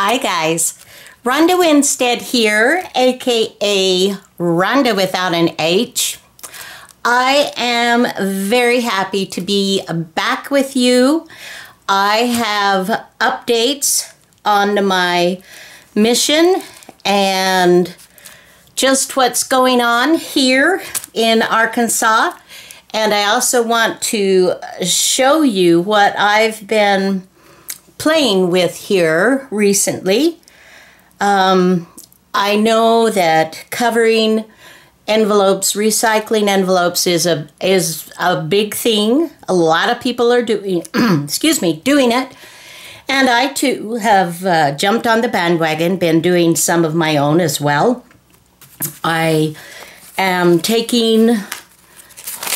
Hi guys, Rhonda Winstead here, aka Rhonda without an H. I am very happy to be back with you. I have updates on my mission and just what's going on here in Arkansas. And I also want to show you what I've been playing with here recently. I know that covering envelopes, recycling envelopes is a big thing. A lot of people are doing doing it. And I too have jumped on the bandwagon, been doing some of my own as well. I am taking,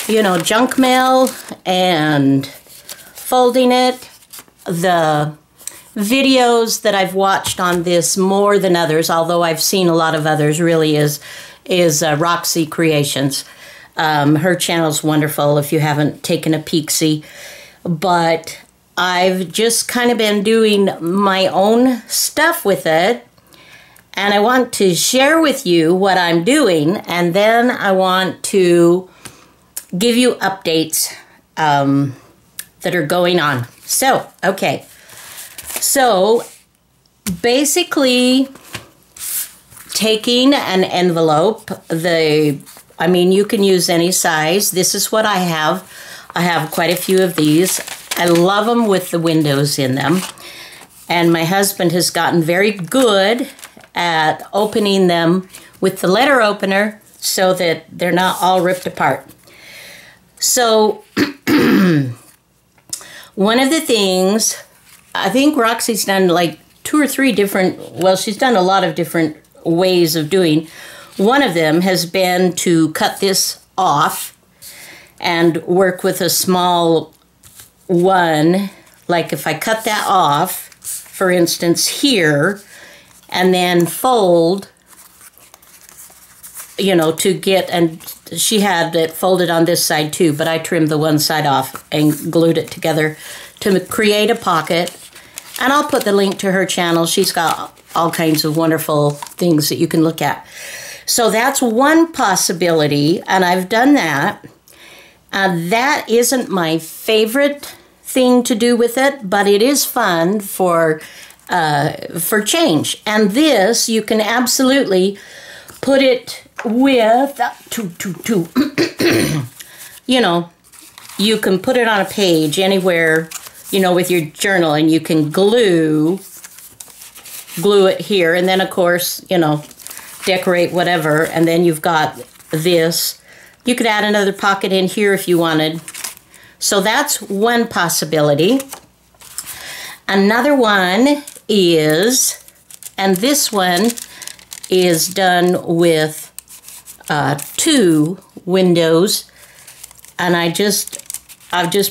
junk mail and folding it. The videos that I've watched on this more than others, although I've seen a lot of others, really is Roxy Creations. Her channel's wonderful if you haven't taken a peek-see. But I've just kind of been doing my own stuff with it. And I want to share with you what I'm doing. And then I want to give you updates that are going on. So, okay. So, basically, taking an envelope, you can use any size. This is what I have. I have quite a few of these. I love them with the windows in them. And my husband has gotten very good at opening them with the letter opener so that they're not all ripped apart. So, one of the things, I think Roxy's done like 2 or 3 different, she's done a lot of different ways of doing. One of them has been to cut this off and work with a small one. Like if I cut that off, for instance, here, and then fold, to get, and she had it folded on this side too, but I trimmed the one side off and glued it together to create a pocket. And I'll put the link to her channel. She's got all kinds of wonderful things that you can look at. So that's one possibility, and I've done that. That isn't my favorite thing to do with it, but it is fun for change. And this, you can absolutely put it with, you can put it on a page anywhere, with your journal, and you can glue it here, and then of course, decorate whatever, and then you've got this. You could add another pocket in here if you wanted. So that's one possibility. Another one is, and this one is done with 2 windows, and I've just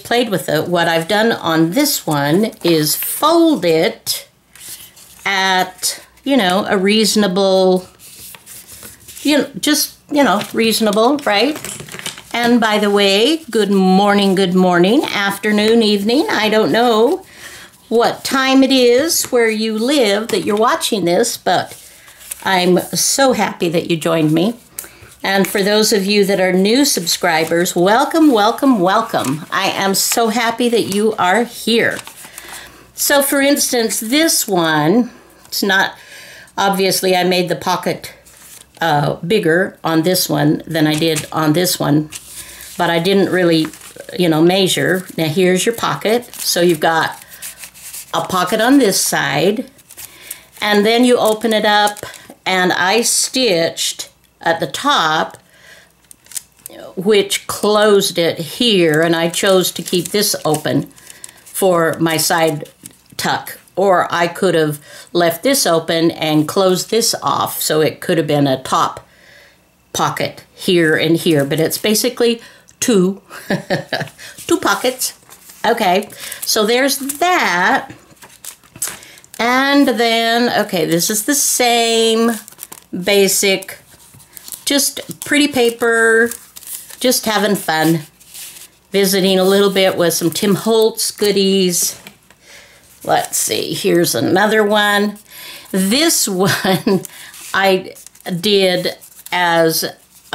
played with it. What I've done on this one is fold it at, a reasonable, reasonable, right? And by the way, good morning, afternoon, evening. I don't know what time it is where you live that you're watching this, but I'm so happy that you joined me. And for those of you that are new subscribers, welcome, welcome, welcome. I am so happy that you are here. So for instance, this one, it's not, obviously I made the pocket bigger on this one than I did on this one, but I didn't really, measure. Now here's your pocket. So you've got a pocket on this side, and then you open it up, and I stitched at the top, which closed it here, and I chose to keep this open for my side tuck. Or I could have left this open and closed this off, so it could have been a top pocket here and here, but it's basically 2 pockets. Okay, so there's that. And then, okay, this is the same basic, just pretty paper, just having fun, visiting a little bit with some Tim Holtz goodies, Let's see, here's another one. This one I did as,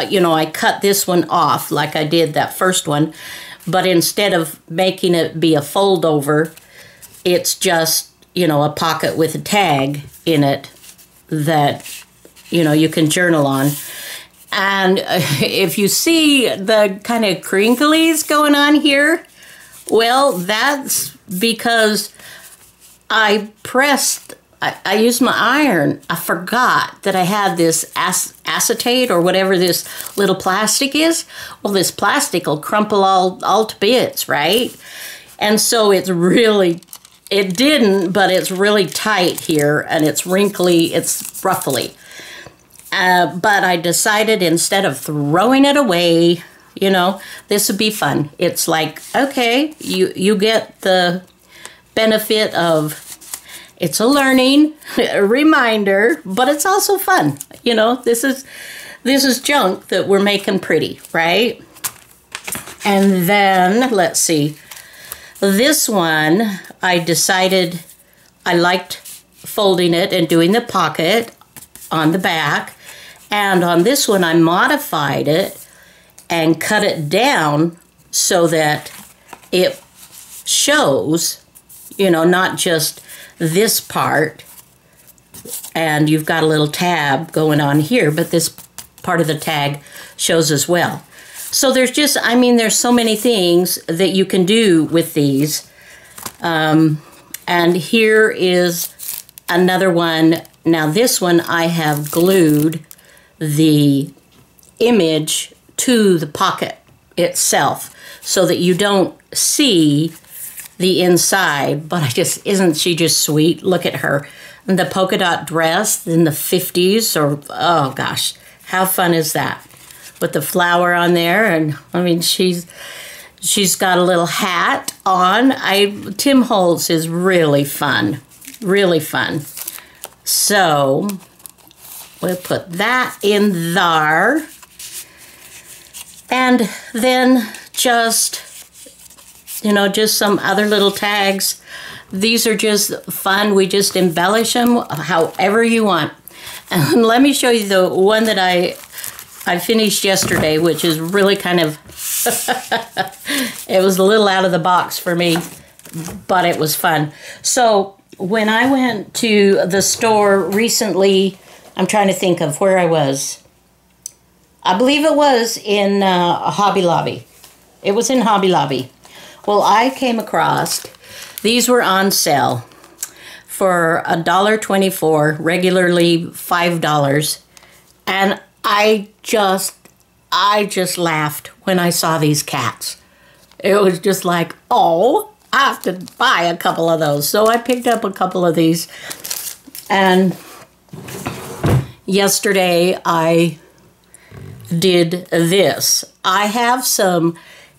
you know, I cut this one off like I did that first one, but instead of making it be a fold over, it's just, you know, a pocket with a tag in it that, you know, you can journal on. And if you see the kind of crinklies going on here, well, that's because I used my iron. I forgot that I had this acetate or whatever this little plastic is. Well, this plastic will crumple all to bits, right? And so it's really, it didn't, but it's really tight here and it's wrinkly, it's ruffly. But I decided instead of throwing it away, you know, this would be fun. It's like, okay, you get the benefit of, it's a learning a reminder, but it's also fun. You know, this is junk that we're making pretty, right? And then, let's see, this one, I decided I liked folding it and doing the pocket on the back. And on this one, I modified it and cut it down so that it shows, you know, not just this part, and you've got a little tab going on here, but this part of the tag shows as well. So there's just, I mean, there's so many things that you can do with these. And here is another one. Now this one I have glued the image to the pocket itself so that you don't see the inside, but isn't she just sweet? Look at her. And the polka dot dress in the 50s, or, oh gosh, how fun is that? With the flower on there, and I mean, she's got a little hat on. Tim Holtz is really fun, really fun. So, we'll put that in there. And then just, you know, just some other little tags. These are just fun. We just embellish them however you want. And let me show you the one that I finished yesterday, which is really kind of, it was a little out of the box for me, but it was fun. So when I went to the store recently, I'm trying to think of where I was. I believe it was in Hobby Lobby. It was in Hobby Lobby. Well, I came across, these were on sale for $1.24, regularly $5. And I just laughed when I saw these cats. It was just like, oh, I have to buy a couple of those. So I picked up a couple of these. And yesterday I did this. I have some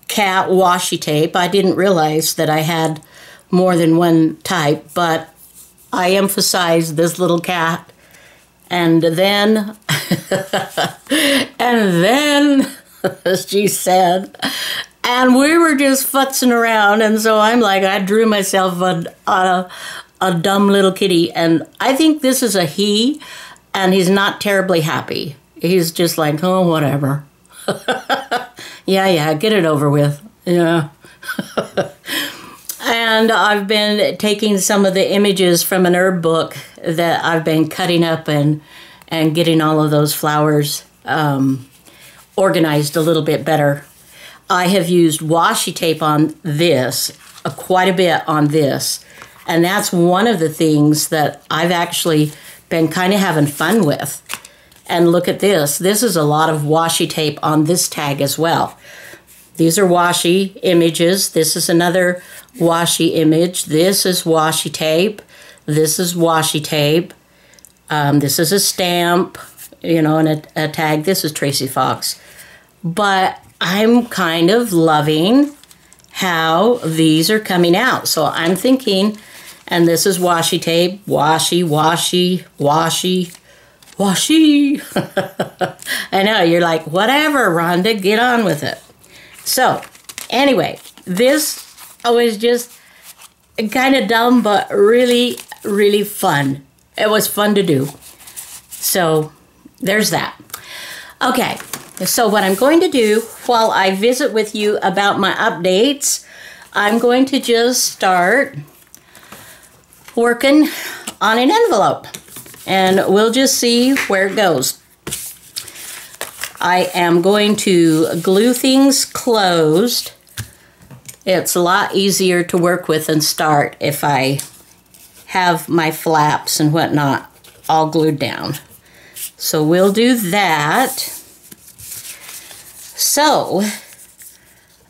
cat washi tape. I didn't realize that I had more than one type, but I emphasized this little cat. And then, as she said, and we were just futzing around, and so I'm like, I drew myself a dumb little kitty, and I think this is a he, and he's not terribly happy. He's just like, oh, whatever. Yeah, get it over with. Yeah. And I've been taking some of the images from an herb book that I've been cutting up and getting all of those flowers organized a little bit better. I have used washi tape on this, quite a bit on this. And that's one of the things that I've actually been kind of having fun with. And look at this. This is a lot of washi tape on this tag as well. These are washi images. This is another washi image. This is washi tape. This is washi tape. This is a stamp, you know, and a tag. This is Tracy Fox. But I'm kind of loving how these are coming out. So I'm thinking, and this is washi tape. Washi, washi, washi, washi. I know, you're like, whatever, Rhonda, get on with it. So, anyway, this was just kind of dumb, but really, really fun. It was fun to do. So there's that. Okay, so what I'm going to do while I visit with you about my updates, I'm going to just start working on an envelope, and we'll just see where it goes. I am going to glue things closed. It's a lot easier to work with and start if I have my flaps and whatnot all glued down. So we'll do that. So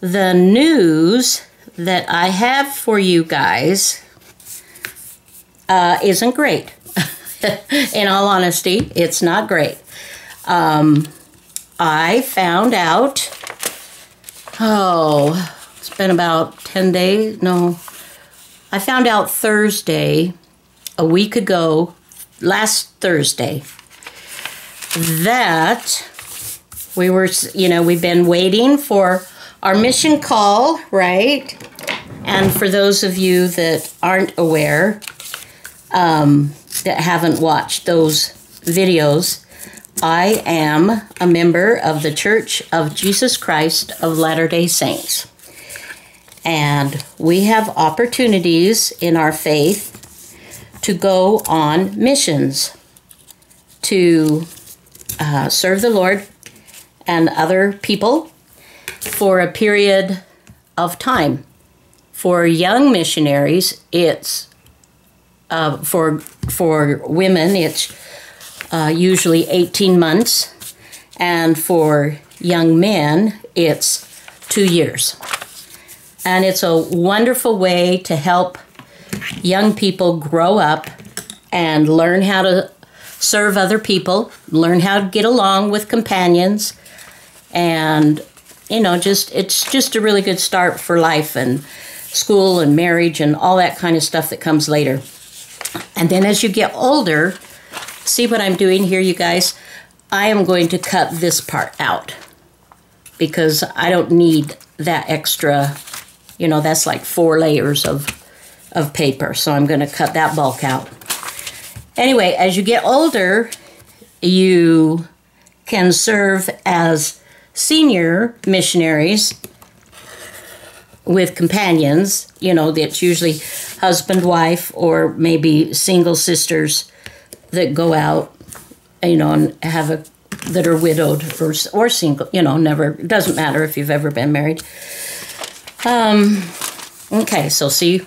the news that I have for you guys isn't great. In all honesty, it's not great. I found out, it's been about 10 days, no. I found out Thursday, a week ago, last Thursday, that we've been waiting for our mission call, right? And for those of you that aren't aware, that haven't watched those videos, I am a member of the Church of Jesus Christ of Latter-day Saints. And we have opportunities in our faith to go on missions to serve the Lord and other people for a period of time. For young missionaries, it's for women, it's usually 18 months, and for young men, it's 2 years. And it's a wonderful way to help young people grow up and learn how to serve other people, learn how to get along with companions, and it's just a really good start for life and school and marriage and all that kind of stuff that comes later. And then as you get older, see what I'm doing here, you guys? I am going to cut this part out because I don't need that extra, that's like 4 layers of paper. So I'm going to cut that bulk out. Anyway, as you get older, you can serve as senior missionaries with companions. That's usually husband, wife, or maybe single sisters that go out, and have that are widowed or single, never, it doesn't matter if you've ever been married. Okay, so see,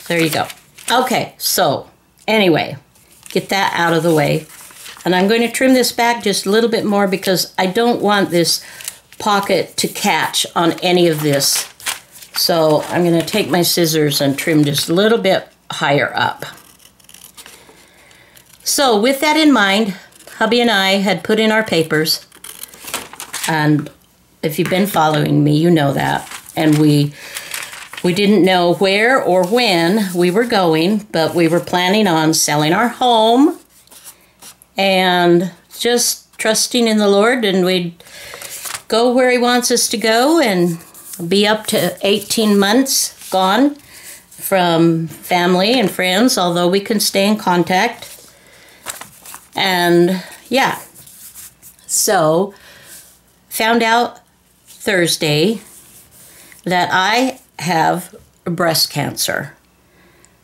there you go. Okay, so anyway, get that out of the way. And I'm going to trim this back just a little bit more because I don't want this pocket to catch on any of this. So I'm going to take my scissors and trim just a little bit higher up. So with that in mind, hubby and I had put in our papers, and if you've been following me, you know that. And we didn't know where or when we were going, but we were planning on selling our home and just trusting in the Lord, and we'd go where He wants us to go and be up to 18 months gone from family and friends, although we can stay in contact. And yeah, so found out Thursday that I have breast cancer.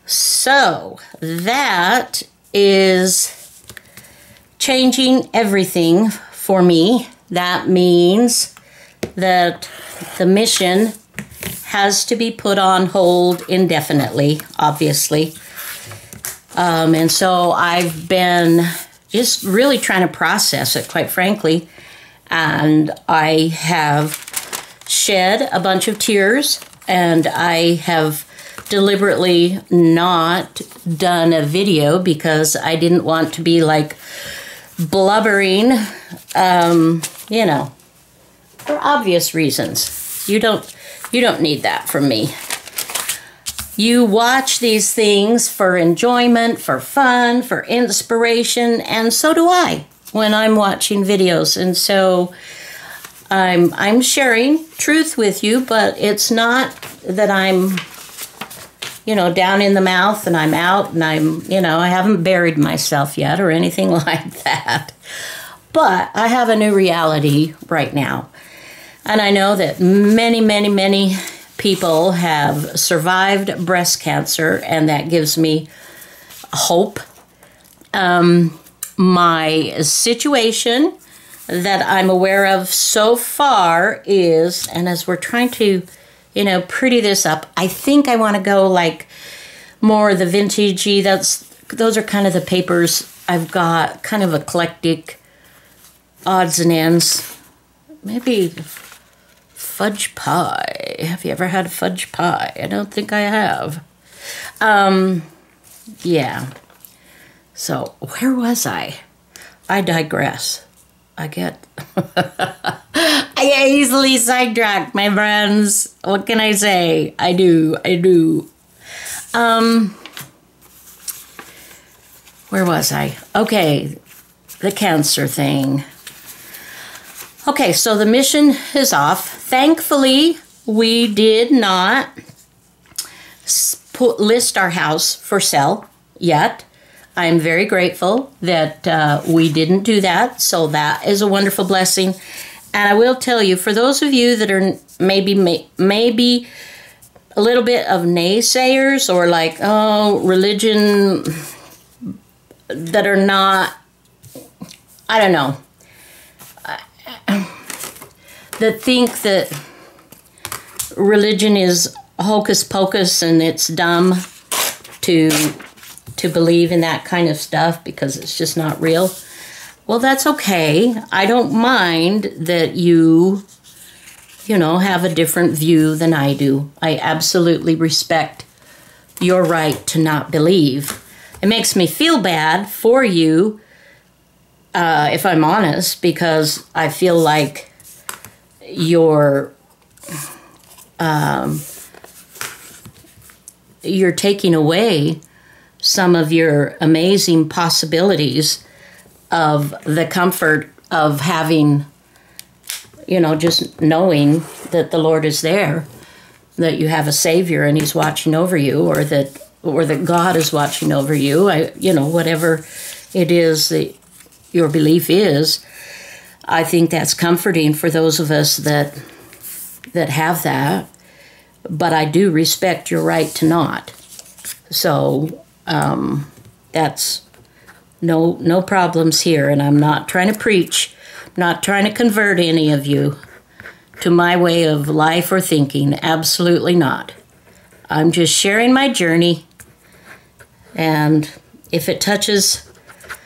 So that is changing everything for me. That means that the mission has to be put on hold indefinitely, obviously. And so I've been just really trying to process it, quite frankly. And I have shed a bunch of tears, and I have deliberately not done a video because I didn't want to be like blubbering, for obvious reasons. You don't need that from me. You watch these things for enjoyment, for fun, for inspiration, and so do I when I'm watching videos. And so I'm sharing truth with you, but it's not that I'm down in the mouth and I'm out and I haven't buried myself yet or anything like that. But I have a new reality right now. And I know that many, many, many people have survived breast cancer, and that gives me hope. My situation that I'm aware of so far is, and as we're trying to, pretty this up, I think I want to go like more the vintagey. Those are kind of the papers I've got, kind of eclectic odds and ends. Maybe fudge pie. Have you ever had a fudge pie? I don't think I have. Yeah. So, where was I? I digress. I get easily sidetracked, my friends. What can I say? I do. Where was I? Okay, the cancer thing. Okay, so the mission is off. Thankfully, we did not list our house for sale yet. I'm very grateful that we didn't do that, so that is a wonderful blessing. And I will tell you, for those of you that are maybe a little bit of naysayers or like, religion that are not, I don't know, that think that religion is hocus pocus and it's dumb to believe in that kind of stuff because it's just not real. Well, that's okay. I don't mind that you have a different view than I do. I absolutely respect your right to not believe. It makes me feel bad for you, if I'm honest, because I feel like you're taking away some of your amazing possibilities of the comfort of having, just knowing that the Lord is there, that you have a Savior and He's watching over you, or that God is watching over you. Whatever it is that your belief is, I think that's comforting for those of us that have that. But I do respect your right to not. So that's no problems here. And I'm not trying to preach, not trying to convert any of you to my way of life or thinking. Absolutely not. I'm just sharing my journey. And if it touches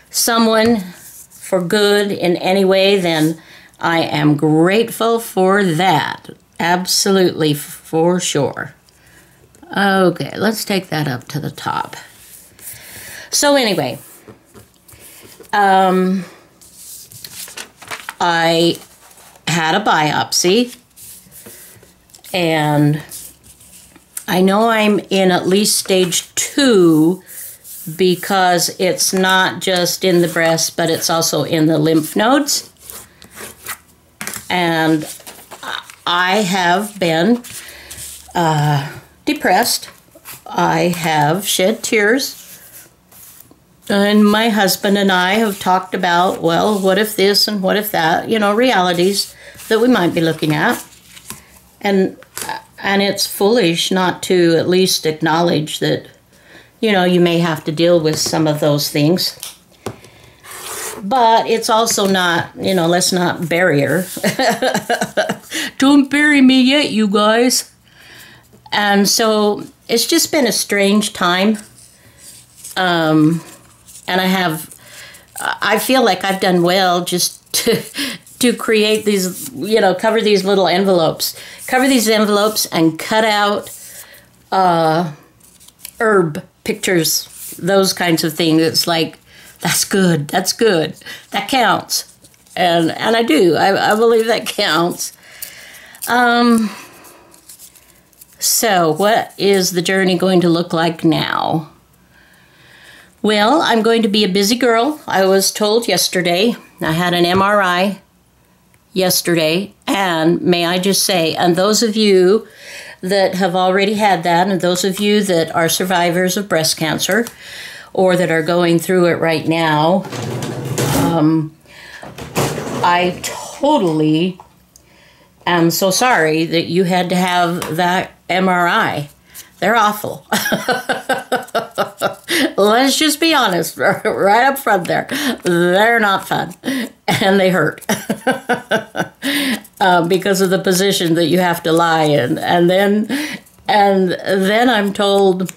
someone for good in any way, then I am grateful for that. Absolutely, for sure. Okay, let's take that up to the top. So anyway, I had a biopsy, and I know I'm in at least stage 2 because it's not just in the breast, but it's also in the lymph nodes. And I have been depressed. I have shed tears. And my husband and I have talked about, well, what if this and what if that, realities that we might be looking at. And it's foolish not to at least acknowledge that, you may have to deal with some of those things. But it's also not, let's not bury her. Don't bury me yet, you guys. And so it's just been a strange time. And I feel like I've done well just to create these, cover these little envelopes. Cover these envelopes and cut out herb pictures, those kinds of things. It's like, that's good, that counts. And I do, I believe that counts. So what is the journey going to look like now? Well, I'm going to be a busy girl. I was told yesterday, I had an MRI yesterday, and may I just say, and those of you that have already had that, and those of you that are survivors of breast cancer or that are going through it right now, I totally am so sorry that you had to have that MRI. They're awful. Let's just be honest right up front there. They're not fun, and they hurt because of the position that you have to lie in. And then I'm told,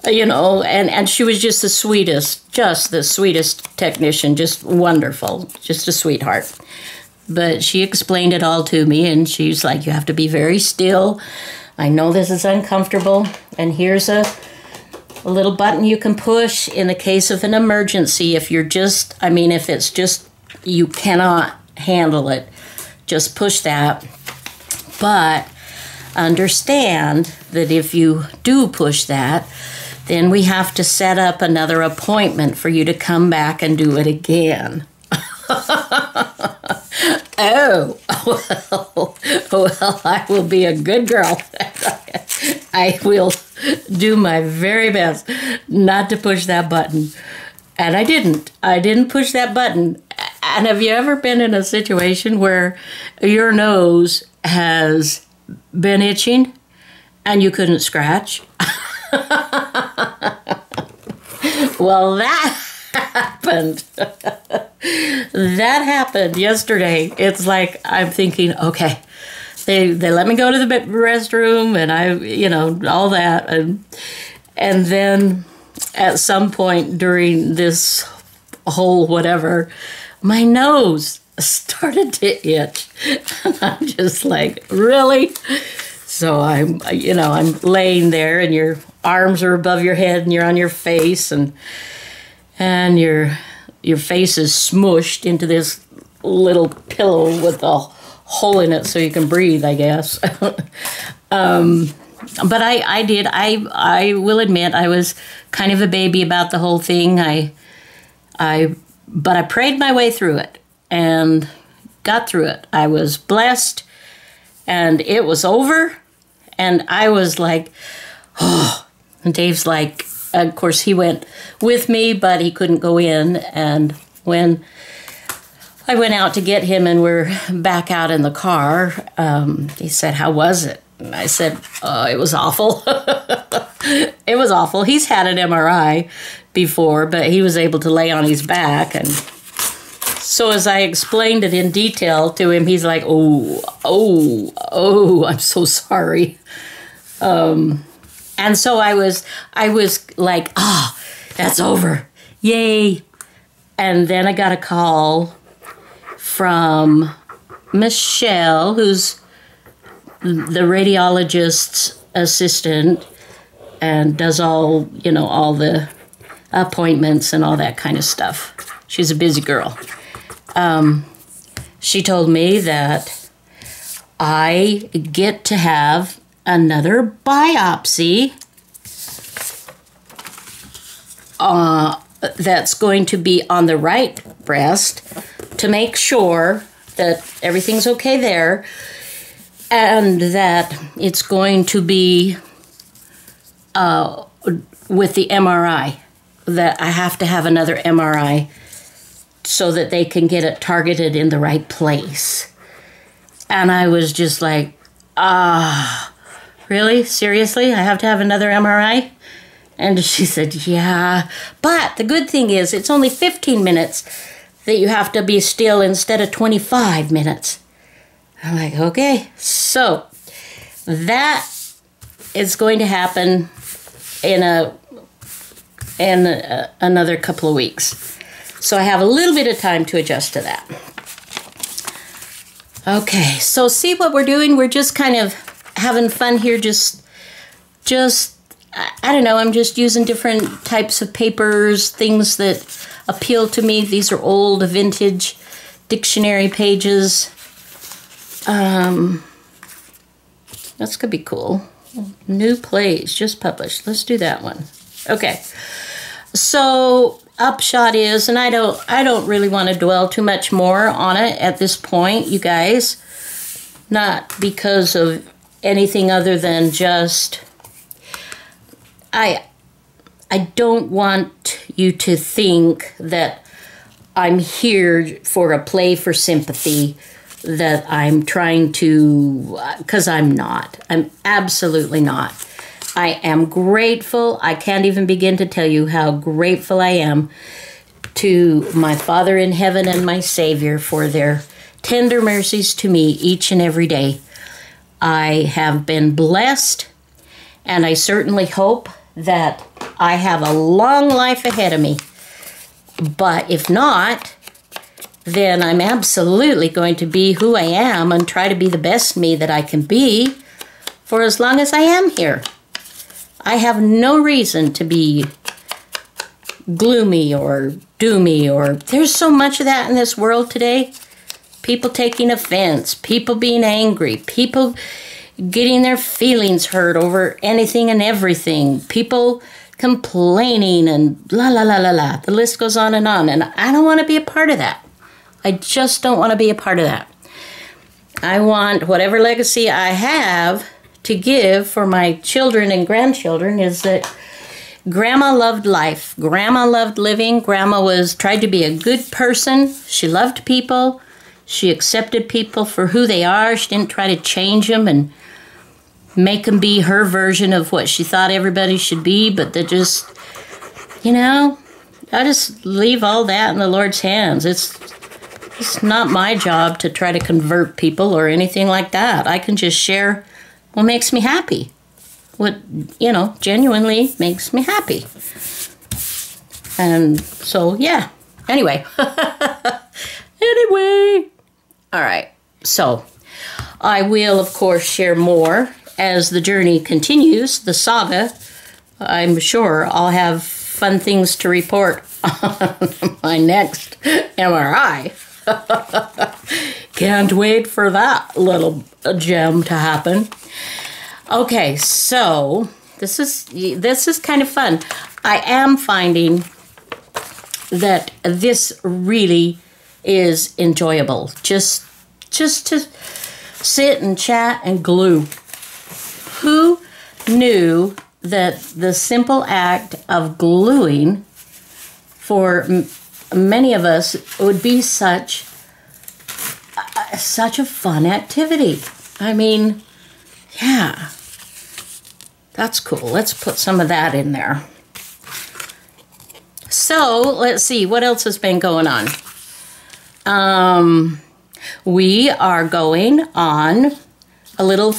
you know, and she was just the sweetest technician, just wonderful, just a sweetheart. But she explained it all to me, and she's like, you have to be very still. I know this is uncomfortable, and here's a little button you can push in the case of an emergency. If you're just, I mean, if it's just, you cannot handle it, just push that. But understand that if you do push that, then we have to set up another appointment for you to come back and do it again. Oh, well, I will be a good girl. I will do my very best not to push that button. And I didn't push that button. And have you ever been in a situation where your nose has been itching and you couldn't scratch? Well, that happened. That happened yesterday. It's like I'm thinking, okay, they let me go to the restroom, and I, you know, all that, and then at some point during this whole whatever, my nose started to itch, and I'm just like, really? So I'm laying there, and your arms are above your head, and you're on your face, and your face is smushed into this little pillow with a hole in it so you can breathe, I guess. But I will admit, I was kind of a baby about the whole thing. But I prayed my way through it and got through it. I was blessed, and it was over, and I was like, oh. And Dave's like, of course, he went with me, but he couldn't go in. And when I went out to get him and we're back out in the car, he said, how was it? And I said, it was awful. It was awful. He's had an MRI before, but he was able to lay on his back. And so as I explained it in detail to him, he's like, oh, I'm so sorry. And so I was like, that's over. Yay. And then I got a call from Michelle, who's the radiologist's assistant and does all the appointments and all that kind of stuff. She's a busy girl. She told me that I get to have another biopsy that's going to be on the right breast to make sure that everything's okay there, and that it's going to be with the MRI, that I have to have another MRI so that they can get it targeted in the right place. And I was just like, really? Seriously? I have to have another MRI? And she said, yeah. But the good thing is it's only 15 minutes that you have to be still instead of 25 minutes. I'm like, okay. So that is going to happen in another couple of weeks. So I have a little bit of time to adjust to that. Okay, so see what we're doing? We're just kind of having fun here, just I don't know, I'm just using different types of papers, things that appeal to me. These are old vintage dictionary pages. That's gonna be cool. New plays, just published. Let's do that one. Okay, so upshot is, and I don't really want to dwell too much more on it at this point, you guys. Not because of anything other than just, I don't want you to think that I'm here for a play for sympathy, that I'm trying to, because I'm not. I'm absolutely not. I am grateful. I can't even begin to tell you how grateful I am to my Father in heaven and my Savior for their tender mercies to me each and every day. I have been blessed, and I certainly hope that I have a long life ahead of me. But if not, then I'm absolutely going to be who I am and try to be the best me that I can be for as long as I am here. I have no reason to be gloomy or doomy, or there's so much of that in this world today. People taking offense, people being angry, people getting their feelings hurt over anything and everything, people complaining and la la la la la. The list goes on, and I don't want to be a part of that. I just don't want to be a part of that. I want whatever legacy I have to give for my children and grandchildren is that Grandma loved life. Grandma loved living. Grandma tried to be a good person. She loved people. She accepted people for who they are. She didn't try to change them and make them be her version of what she thought everybody should be, but they just, I just leave all that in the Lord's hands. It's not my job to try to convert people or anything like that. I can just share what makes me happy. What, genuinely makes me happy. And so, yeah. Anyway. All right. So, I will, of course, share more as the journey continues, the saga. I'm sure I'll have fun things to report on my next MRI. Can't wait for that little gem to happen. Okay, so this is kind of fun. I am finding that this really is enjoyable. Just to sit and chat and glue. Who knew that the simple act of gluing for many of us would be such a fun activity? I mean, yeah, that's cool. Let's put some of that in there. So let's see, what else has been going on? We are going on a little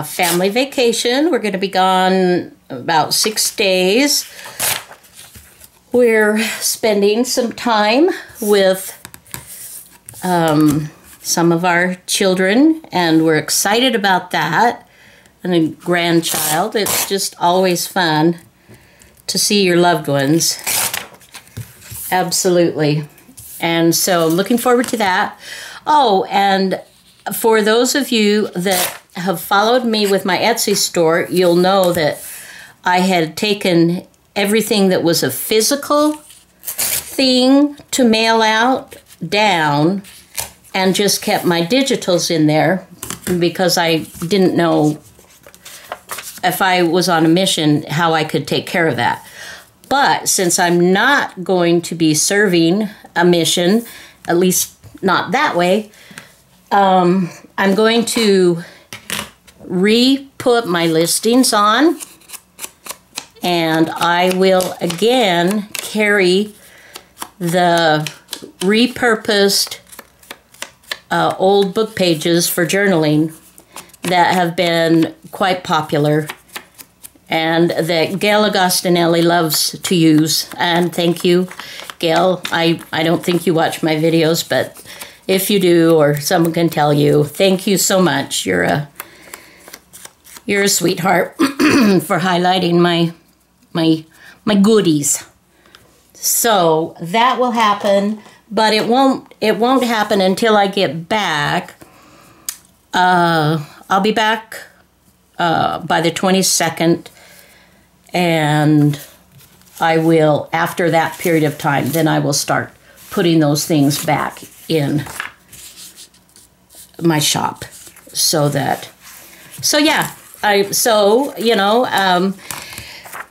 family vacation. We're going to be gone about 6 days. We're spending some time with some of our children, and we're excited about that. And a grandchild. It's just always fun to see your loved ones. Absolutely. And so looking forward to that. Oh, and for those of you that have followed me with my Etsy store, you'll know that I had taken everything that was a physical thing to mail out down and just kept my digitals in there because I didn't know if I was on a mission how I could take care of that. But since I'm not going to be serving a mission, at least not that way, I'm going to re-put my listings on, and I will again carry the repurposed old book pages for journaling that have been quite popular and that Gail Agostinelli loves to use. And thank you, Gail. I don't think you watch my videos, but if you do, or someone can tell you, thank you so much. You're a sweetheart for highlighting my goodies. So that will happen, but it won't happen until I get back. I'll be back by the 22nd, and I will, after that period of time, then I will start putting those things back in my shop so that So yeah,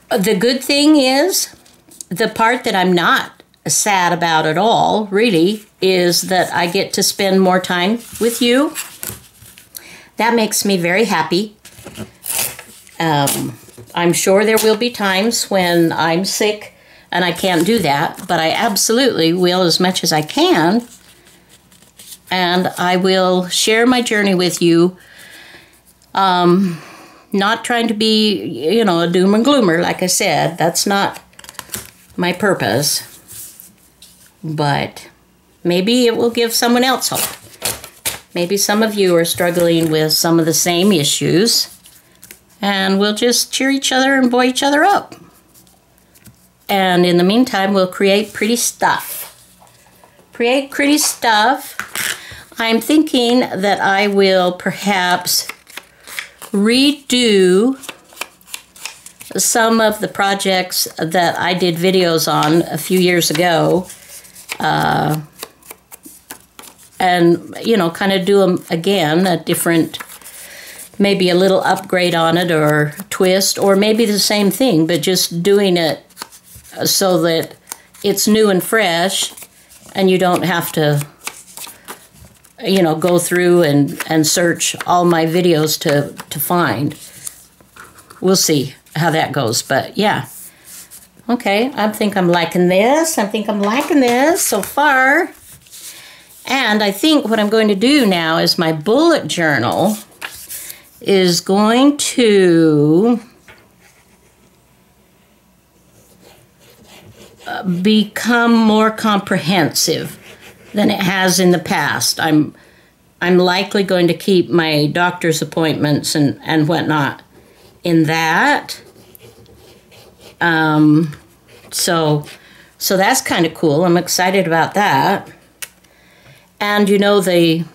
the good thing is, the part that I'm not sad about at all, really, is that I get to spend more time with you. That makes me very happy. I'm sure there will be times when I'm sick and I can't do that, but I absolutely will as much as I can. And I will share my journey with you. Not trying to be, a doom and gloomer, like I said. That's not my purpose. But maybe it will give someone else hope. Maybe some of you are struggling with some of the same issues. And we'll just cheer each other and buoy each other up. And in the meantime, we'll create pretty stuff. Create pretty stuff. I'm thinking that I will perhaps redo some of the projects that I did videos on a few years ago, and kind of do them again, a different, maybe a little upgrade on it or twist, or maybe the same thing, but just doing it so that it's new and fresh and you don't have to go through and search all my videos to find. We'll see how that goes, but yeah. Okay, I think I'm liking this. I think I'm liking this so far. And I think what I'm going to do now is my bullet journal is going to become more comprehensive than it has in the past. I'm likely going to keep my doctor's appointments and whatnot in that. So that's kind of cool. I'm excited about that. And the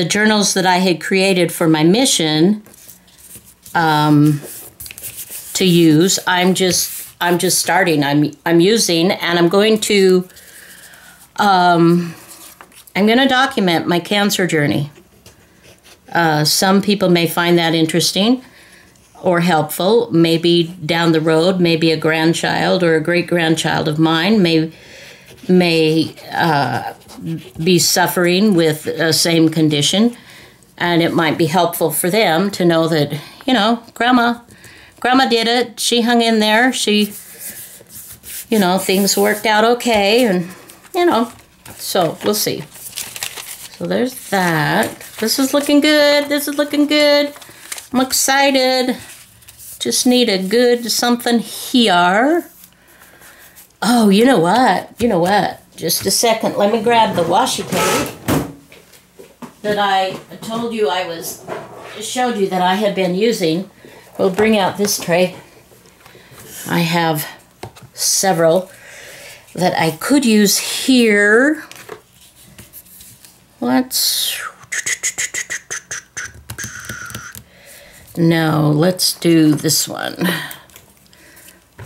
journals that I had created for my mission to use, I'm just starting. I'm using, and I'm going to document my cancer journey. Some people may find that interesting or helpful. Maybe down the road, maybe a grandchild or a great-grandchild of mine may be suffering with the same condition, and it might be helpful for them to know that, Grandma did it. She hung in there. She, things worked out okay, and, so we'll see. So there's that. This is looking good. This is looking good. I'm excited. Just need a good something here. Oh, you know what? Just a second. Let me grab the washi tape that I told you showed you that I had been using. We'll bring out this tray. I have several that I could use here. Let's do this one.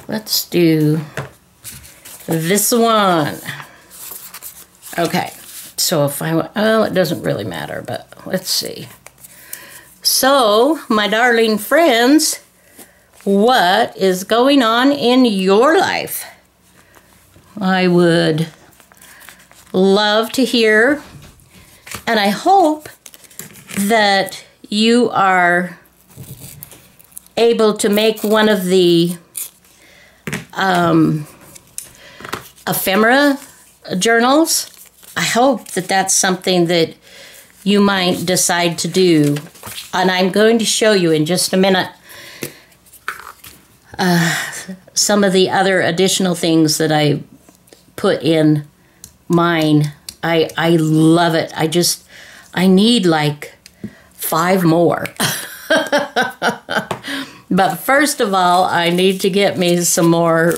Let's do this one. Okay, so it doesn't really matter, but let's see. So, my darling friends, what is going on in your life? I would love to hear, and I hope that you are able to make one of the ephemera journals. I hope that that's something that you might decide to do. And I'm going to show you in just a minute some of the other additional things that I put in mine. I love it. I need like 5 more. But first of all, I need to get me some more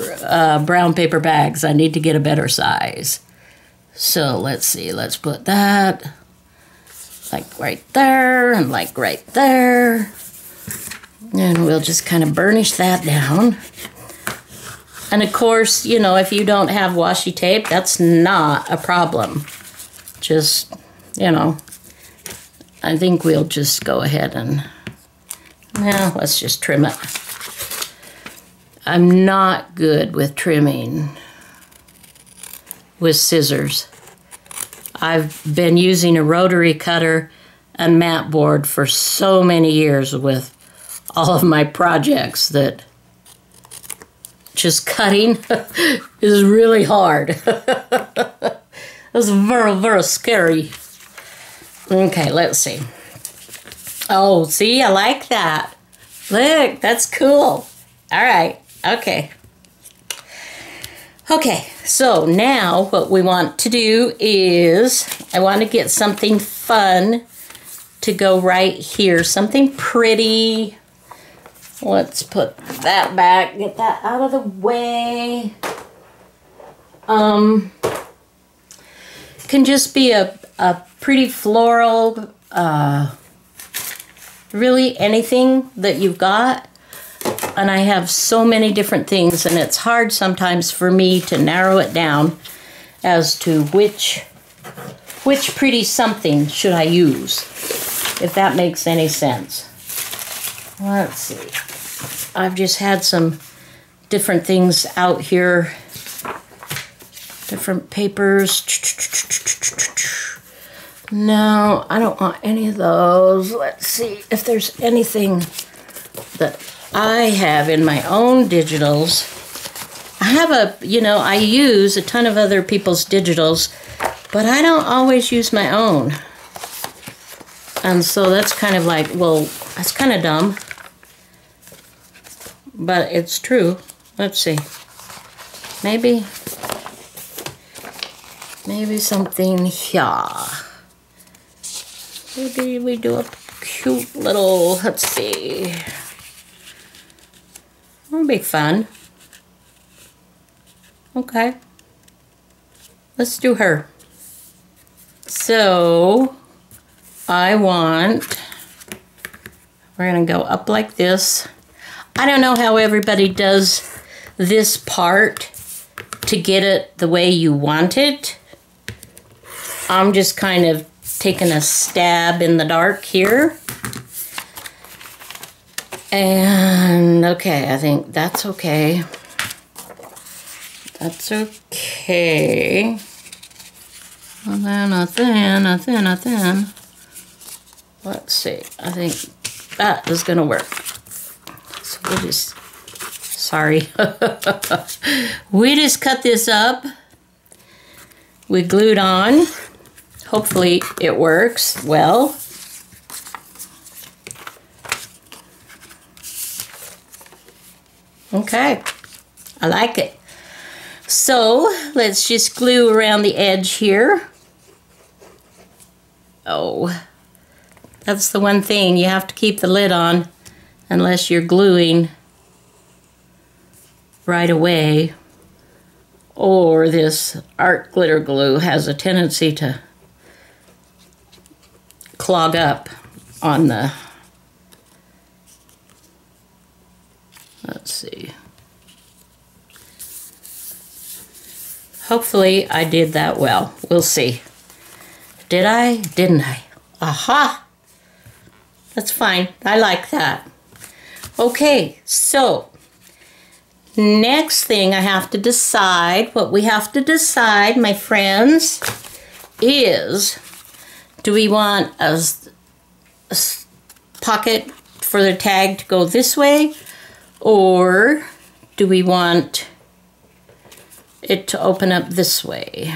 brown paper bags. I need to get a better size. So let's see, let's put that like right there and like right there. And we'll just kind of burnish that down. And of course, if you don't have washi tape, that's not a problem. Just, I think we'll just go ahead and Now, let's just trim it. I'm not good with trimming with scissors. I've been using a rotary cutter and mat board for so many years with all of my projects that just cutting is really hard. It's very, very scary. Okay, let's see. Oh, see, I like that. Look, that's cool. All right, okay. Okay, so now what we want to do is, I want to get something fun to go right here. Something pretty. Let's put that back, get that out of the way. Can just be a pretty floral, really anything that you've got. And I have so many different things, and it's hard sometimes for me to narrow it down as to which pretty something should I use, if that makes any sense. Let's see. I've just had some different things out here, different papers. No, I don't want any of those. Let's see if there's anything that I have in my own digitals. I have I use a ton of other people's digitals, but I don't always use my own. And so that's kind of like, well, that's kind of dumb. But it's true. Let's see. Maybe something here. Maybe we do a cute little, let's see. That'll be fun. Okay. Let's do her. So, we're gonna go up like this. I don't know how everybody does this part to get it the way you want it. I'm just kind of taking a stab in the dark here. And okay, I think that's okay. That's okay. And then a thin. Let's see, I think that is gonna work. So we'll just, sorry. We just cut this up. We glued on. Hopefully it works well. Okay, I like it. So let's just glue around the edge here. Oh, that's the one thing, you have to keep the lid on unless you're gluing right away, or this art glitter glue has a tendency to clog up on the, let's see. Hopefully I did that well. We'll see. Did I? Didn't I? Aha! That's fine. I like that. Okay, so next thing I have to decide, what we have to decide, my friends, is do we want a pocket for the tag to go this way, or do we want it to open up this way?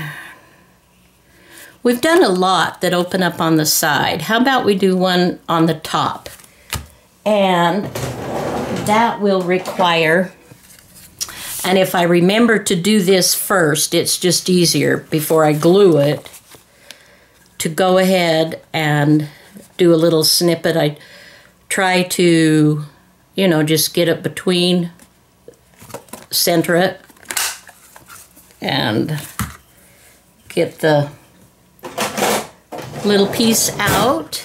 We've done a lot that open up on the side. How about we do one on the top? And that will require, and if I remember to do this first, it's just easier before I glue it, to go ahead and do a little snippet. I try to, just get it between, center it, and get the little piece out.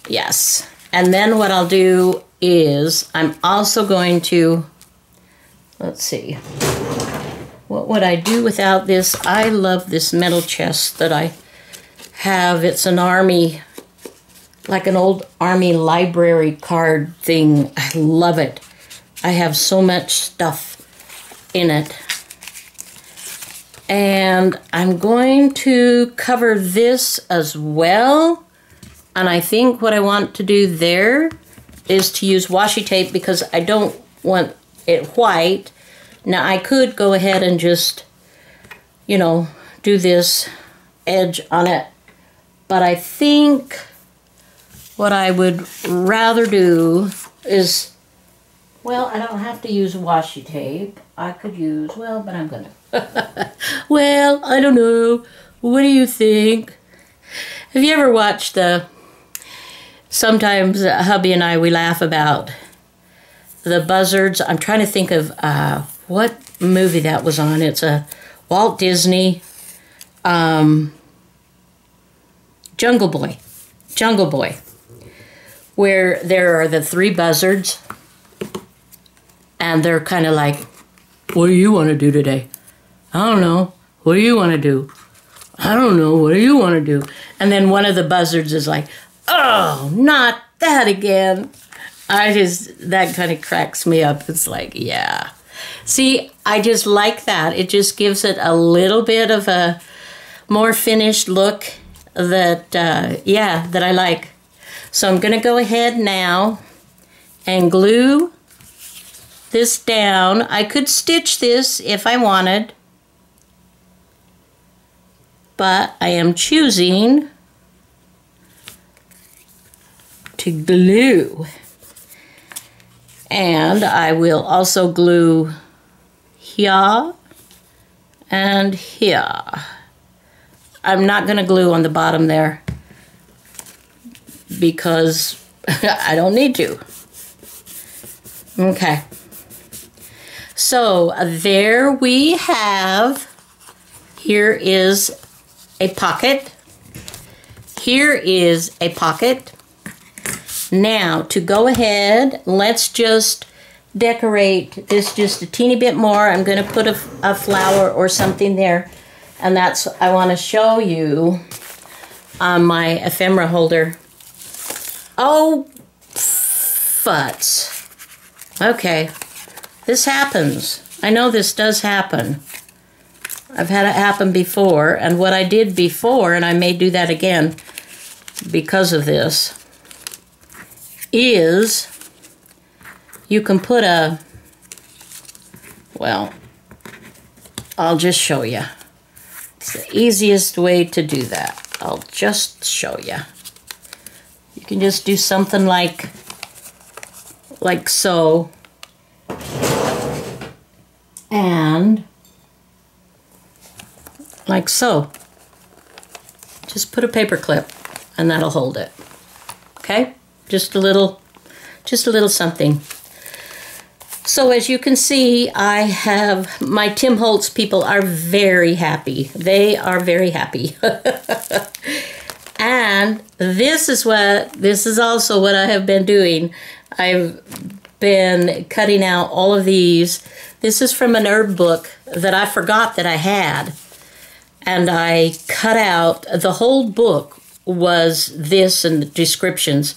Yes. And then what I'll do is I'm also going to, let's see, what would I do without this? I love this metal chest that I have. It's an army like an old army library card thing. I love it. I have so much stuff in it. And I'm going to cover this as well. And I think what I want to do there is to use washi tape because I don't want it white. Now I could go ahead and just, you know, do this edge on it. But I think what I would rather do is, well, I don't have to use washi tape. I could use, well, but I'm gonna. Well, I don't know. What do you think? Have you ever watched sometimes hubby and I, we laugh about the buzzards. I'm trying to think of what movie that was on. It's a Walt Disney Jungle Boy, where there are the 3 buzzards, and they're kind of like, what do you want to do today? I don't know. What do you want to do? I don't know. What do you want to do? And then one of the buzzards is like, oh, not that again. That kind of cracks me up. It's like, yeah. See, I just like that. It just gives it a little bit of a more finished look that, that I like. So I'm going to go ahead now and glue this down. I could stitch this if I wanted, but I am choosing to glue. And I will also glue here and here. I'm not going to glue on the bottom there because I don't need to. Okay. So there we have, here is a pocket. Here is a pocket. Now, to go ahead, let's just decorate this just a teeny bit more. I'm going to put a flower or something there. And that's, I want to show you on my ephemera holder. Oh, futz. Okay, this happens. I know this does happen. I've had it happen before, and what I did before, and I may do that again because of this, is you can put well, I'll just show you. It's the easiest way to do that. I'll just show you. You can just do something like so, and like so. Just put a paper clip and that'll hold it. Okay? Just a little something. So as you can see, I have, my Tim Holtz people are very happy. They are very happy. And this is also what I have been doing. I've been cutting out all of these. This is from an herb book that I forgot that I had. And I cut out, the whole book was this and the descriptions.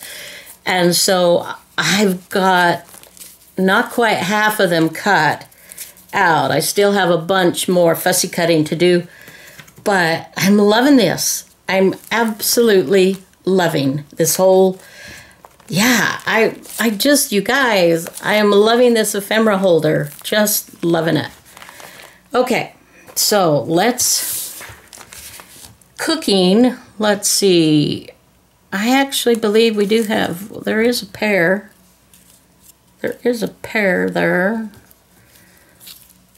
And so I've got not quite half of them cut out. I still have a bunch more fussy cutting to do, but I'm loving this. I'm absolutely loving this whole, I just, you guys, I am loving this ephemera holder. Just loving it. Okay, so cooking, let's see. I actually believe we do have, there is a pair. There is a pair there.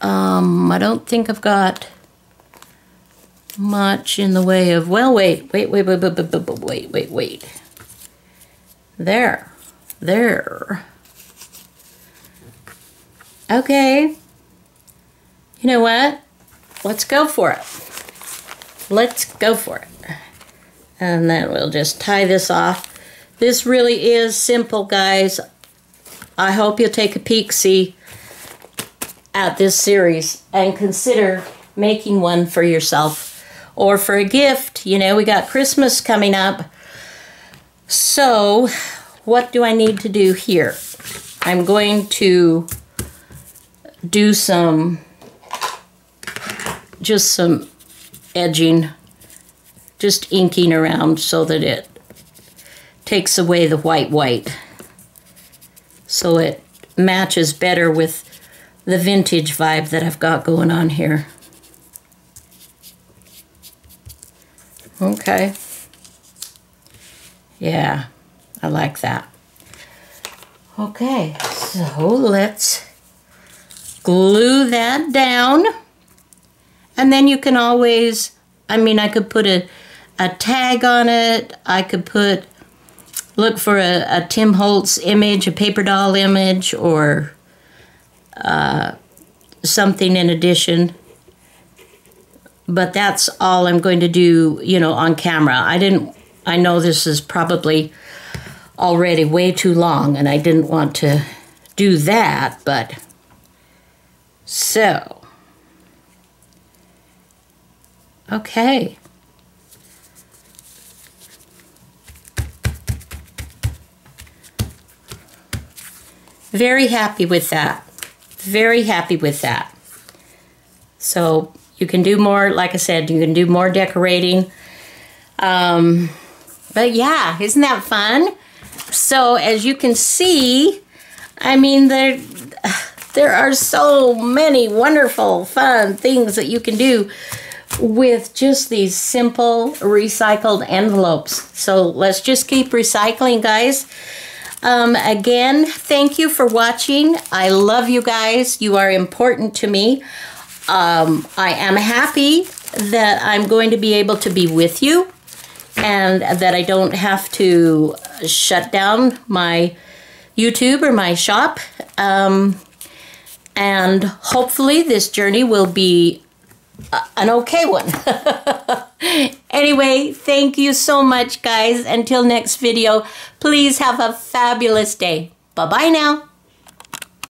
I don't think I've got much in the way of, well, wait. There. Okay. You know what? Let's go for it. And then we'll just tie this off. This really is simple, guys. I hope you'll take a peek-see at this series and consider making one for yourself or for a gift. You know, we got Christmas coming up. So, what do I need to do here? I'm going to do just some edging, just inking around so that it takes away the white, so it matches better with the vintage vibe that I've got going on here. Okay. Yeah, I like that. Okay, so let's glue that down. And then you can always, I mean, I could put a tag on it. I could look for a Tim Holtz image, a paper doll image, or something in addition. But that's all I'm going to do, you know, on camera. I know this is probably already way too long, and I didn't want to do that, but so. Okay. Very happy with that. Very happy with that. So you can do more, like I said, you can do more decorating. But yeah, isn't that fun? So as you can see, I mean, there are so many wonderful, fun things that you can do with just these simple recycled envelopes. So let's just keep recycling, guys. Again, thank you for watching. I love you guys. You are important to me. I am happy that I'm going to be able to be with you and that I don't have to shut down my YouTube or my shop. And hopefully this journey will be an okay one. Anyway, thank you so much, guys. Until next video, please have a fabulous day. Bye-bye now.